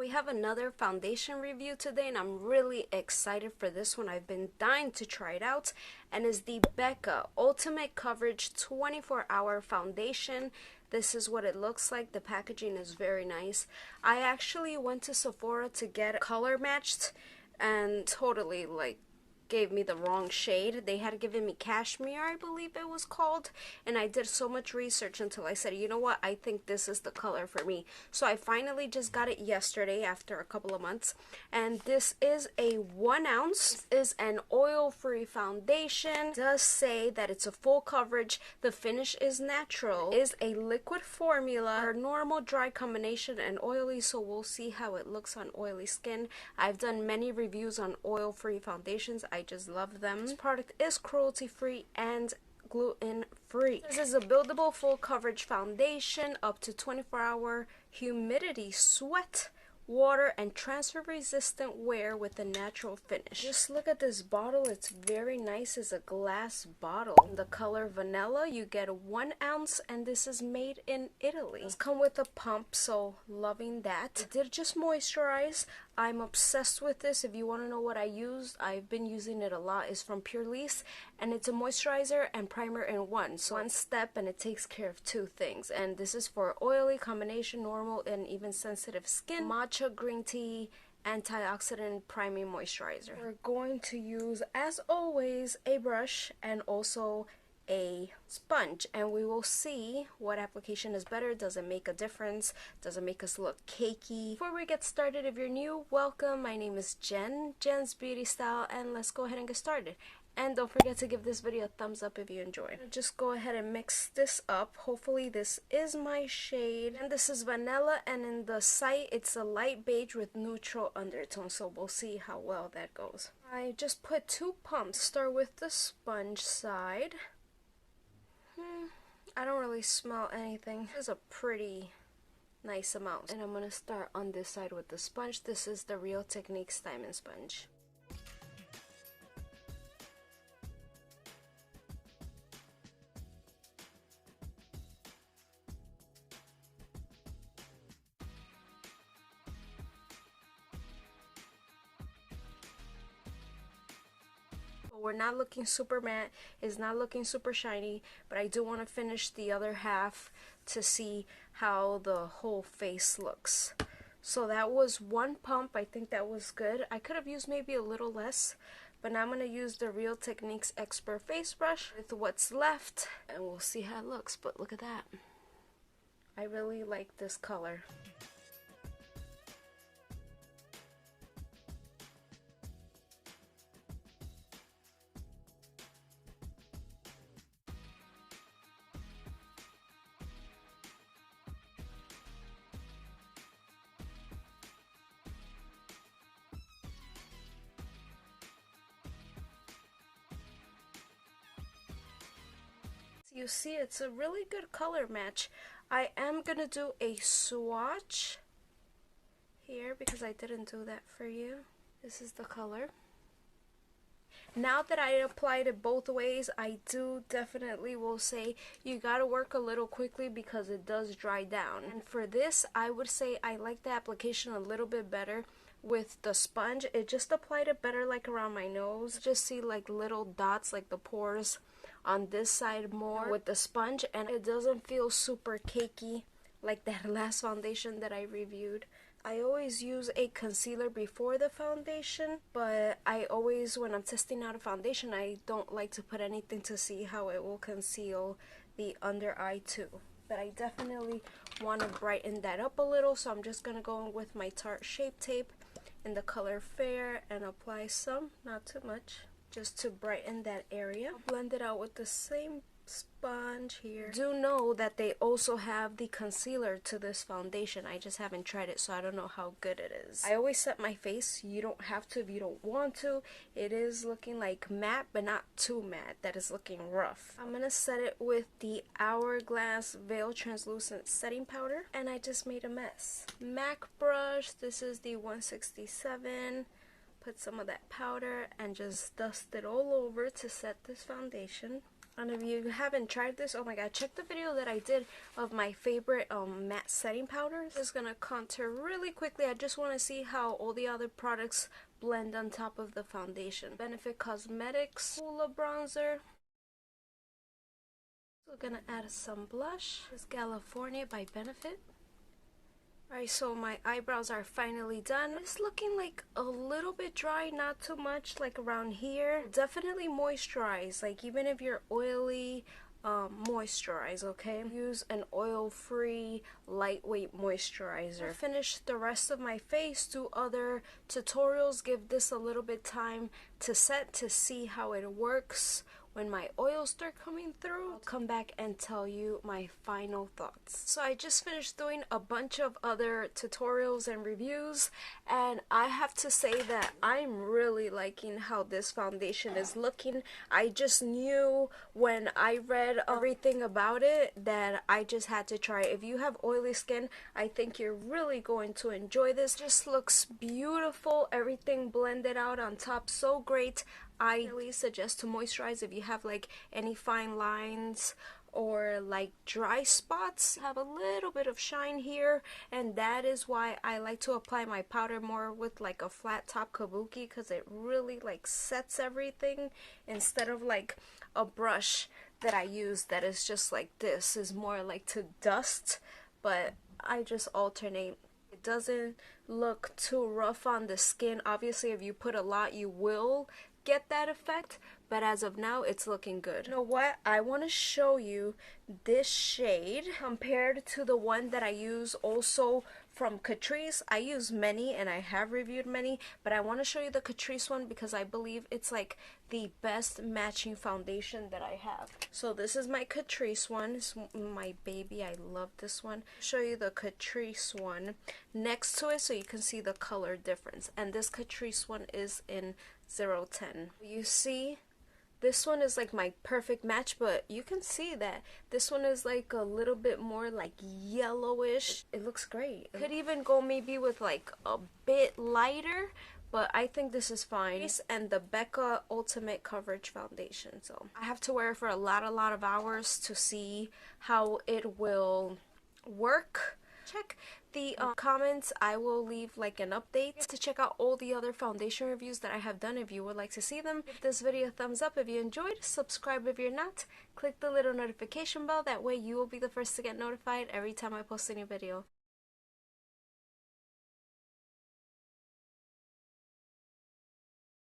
we have another foundation review today, and I'm really excited for this one. I've been dying to try it out, and it's the Becca Ultimate Coverage 24-Hour Foundation. This is what it looks like. The packaging is very nice. I actually went to Sephora to get color matched and totally gave me the wrong shade. They had given me cashmere, I believe it was called, and I did so much research until I said, you know what, I think this is the color for me. So I finally just got it yesterday after a couple of months, and this is a 1 ounce. This is an oil-free foundation. It does say that it's a full coverage. The finish is natural. It is a liquid formula for normal dry combination and oily, so we'll see how it looks on oily skin. I've done many reviews on oil-free foundations. I just love them. This product is cruelty-free and gluten-free. This is a buildable full coverage foundation, up to 24-hour humidity, sweat, water, and transfer resistant wear with a natural finish. Just look at this bottle. It's very nice. It's a glass bottle. In the color vanilla, you get 1 ounce, and this is made in Italy. It's come with a pump, so loving that. It did just moisturize. I'm obsessed with this. If you want to know what I used, I've been using it a lot. It's from Purely's, and it's a moisturizer and primer in one. So one step, and it takes care of 2 things. And this is for oily, combination, normal, and even sensitive skin. Matcha green tea antioxidant priming moisturizer. We're going to use, as always, a brush and also a sponge, and we will see what application is better. Does it make a difference? Does it make us look cakey? Before we get started, if you're new, welcome. My name is Jenz BeautyStyle, and let's go ahead and get started. And don't forget to give this video a thumbs up if you enjoy. Just go ahead and mix this up. Hopefully this is my shade. And this is vanilla, and in the site it's a light beige with neutral undertone, so we'll see how well that goes. I just put 2 pumps. Start with the sponge side. I don't really smell anything. This is a pretty nice amount. And I'm going to start on this side with the sponge. This is the Real Techniques Diamond Sponge. We're not looking super matte, it's not looking super shiny, but I do want to finish the other half to see how the whole face looks. So that was 1 pump. I think that was good. I could have used maybe a little less, but now I'm going to use the Real Techniques Expert Face Brush with what's left, and we'll see how it looks. But look at that. I really like this color. You see, it's a really good color match. I am gonna do a swatch here because I didn't do that for you. This is the color. Now that I applied it both ways, I do definitely will say you gotta work a little quickly because it does dry down. And for this, I would say I like the application a little bit better with the sponge. It just applied it better like around my nose. Just see like little dots, like the pores on this side more with the sponge, and it doesn't feel super cakey like that last foundation that I reviewed. I always use a concealer before the foundation, but I always, when I'm testing out a foundation, I don't like to put anything to see how it will conceal the under eye too. But I definitely want to brighten that up a little, so I'm just going to go in with my Tarte Shape Tape in the color Fair and apply some, not too much, just to brighten that area. I'll blend it out with the same sponge here. Do know that they also have the concealer to this foundation. I just haven't tried it, so I don't know how good it is. I always set my face. You don't have to if you don't want to. It is looking like matte, but not too matte. That is looking rough. I'm gonna set it with the Hourglass Veil Translucent Setting Powder, and I just made a mess. MAC brush. This is the 167. Put some of that powder and just dust it all over to set this foundation. And if you haven't tried this, oh my god, check the video that I did of my favorite matte setting powders. Just gonna contour really quickly. I just want to see how all the other products blend on top of the foundation. Benefit Cosmetics Hoola Bronzer. We're gonna add some blush. This is California by Benefit. Alright, so my eyebrows are finally done. It's looking like a little bit dry, not too much, like around here. Definitely moisturize, like even if you're oily, moisturize, okay? Use an oil-free, lightweight moisturizer. Finish the rest of my face, do other tutorials, give this a little bit time to set to see how it works. When my oils start coming through, I'll come back and tell you my final thoughts. So I just finished doing a bunch of other tutorials and reviews, and I have to say that I'm really liking how this foundation is looking. I just knew when I read everything about it that I just had to try it. If you have oily skin, I think you're really going to enjoy this. It just looks beautiful. Everything blended out on top, so great. I really suggest to moisturize if you have like any fine lines or like dry spots. Have a little bit of shine here, and that is why I like to apply my powder more with like a flat top kabuki, because it really like sets everything instead of like a brush that I use that is just like this, is more like to dust, but I just alternate. It doesn't look too rough on the skin. Obviously if you put a lot you will get that effect, but as of now it's looking good. You know what, I want to show you this shade compared to the one that I use also from Catrice. I use many and I have reviewed many, but I want to show you the Catrice one because I believe it's like the best matching foundation that I have. So this is my Catrice one. It's my baby. I love this one. I'll show you the Catrice one next to it so you can see the color difference, and this Catrice one is in 010. You see, this one is like my perfect match, but you can see that this one is like a little bit more like yellowish. It looks great. Could even go maybe with like a bit lighter, but I think this is fine. And the Becca Ultimate Coverage Foundation. So I have to wear it for a lot of hours to see how it will work. Check the comments. I will leave like an update to check out all the other foundation reviews that I have done if you would like to see them. Give this video a thumbs up if you enjoyed, subscribe if you're not, click the little notification bell, that way you will be the first to get notified every time I post a new video.